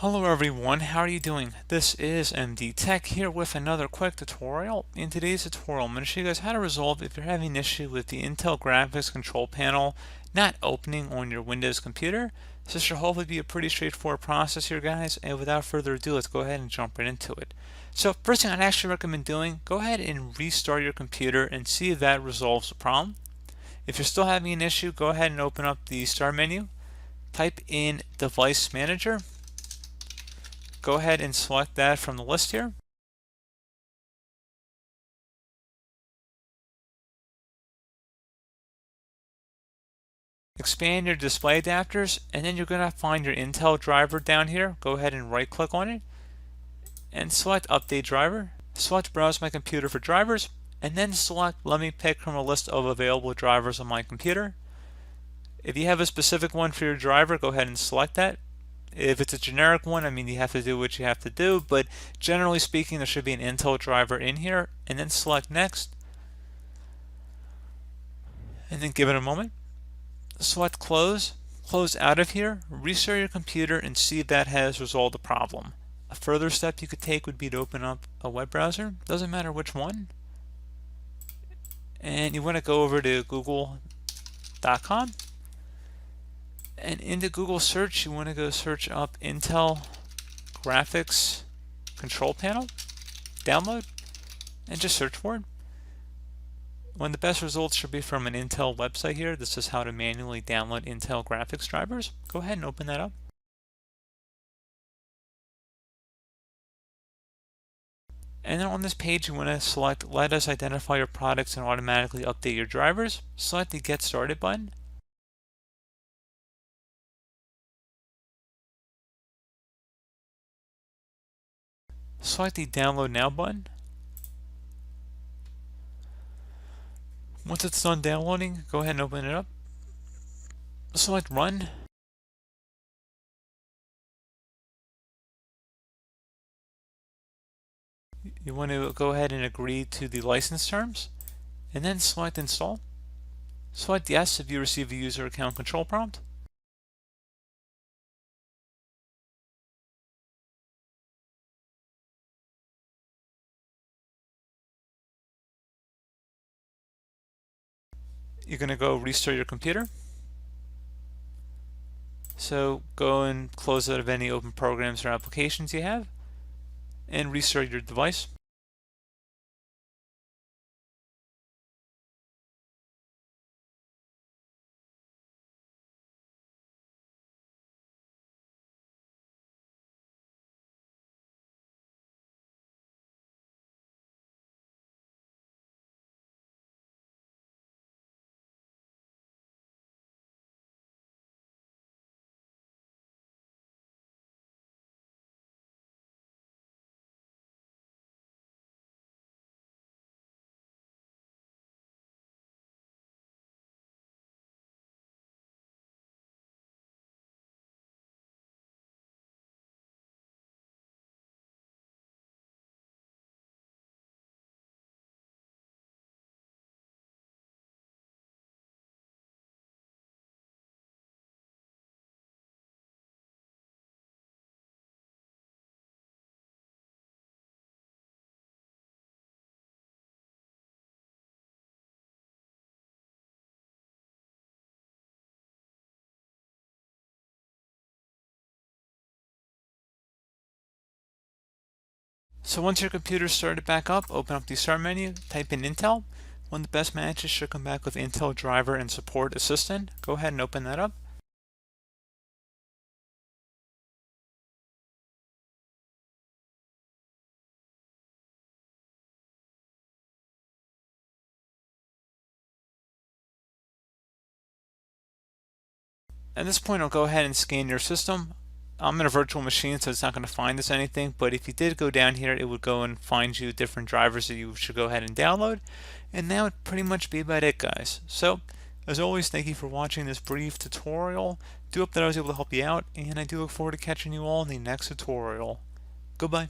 Hello everyone, how are you doing? This is MD Tech here with another quick tutorial. In today's tutorial, I'm going to show you guys how to resolve if you're having an issue with the Intel graphics control panel not opening on your Windows computer. This should hopefully be a pretty straightforward process here, guys, and without further ado, let's go ahead and jump right into it. So first thing I'd actually recommend doing, go ahead and restart your computer and see if that resolves the problem. If you're still having an issue, go ahead and open up the Start menu, type in Device Manager. Go ahead and select that from the list here. Expand your display adapters, and then you're going to find your Intel driver down here. Go ahead and right click on it and select Update Driver. Select Browse My Computer for drivers, and then select Let me pick from a list of available drivers on my computer. If you have a specific one for your driver, go ahead and select that. If it's a generic one, I mean, you have to do what you have to do, but generally speaking, there should be an Intel driver in here, and then select Next, and then give it a moment. Select Close, close out of here, restart your computer, and see if that has resolved the problem. A further step you could take would be to open up a web browser, doesn't matter which one, and you want to go over to google.com. And into Google search, you want to go search up Intel Graphics Control Panel, download, and just search for it. One of the best results should be from an Intel website here. This is how to manually download Intel graphics drivers. Go ahead and open that up. And then on this page, you want to select Let us identify your products and automatically update your drivers. Select the Get Started button. Select the Download Now button. Once it's done downloading, go ahead and open it up. Select Run. You want to go ahead and agree to the license terms, and then select Install. Select Yes if you receive a user account control prompt. You're going to go restart your computer. So go and close out of any open programs or applications you have and restart your device. So once your computer started back up, open up the Start menu, type in Intel. One of the best matches should come back with Intel Driver and Support Assistant. Go ahead and open that up. At this point, I'll go ahead and scan your system. I'm in a virtual machine, so it's not going to find us anything, but if you did go down here, it would go and find you different drivers that you should go ahead and download. And that would pretty much be about it, guys. So, as always, thank you for watching this brief tutorial. Do hope that I was able to help you out, and I do look forward to catching you all in the next tutorial. Goodbye.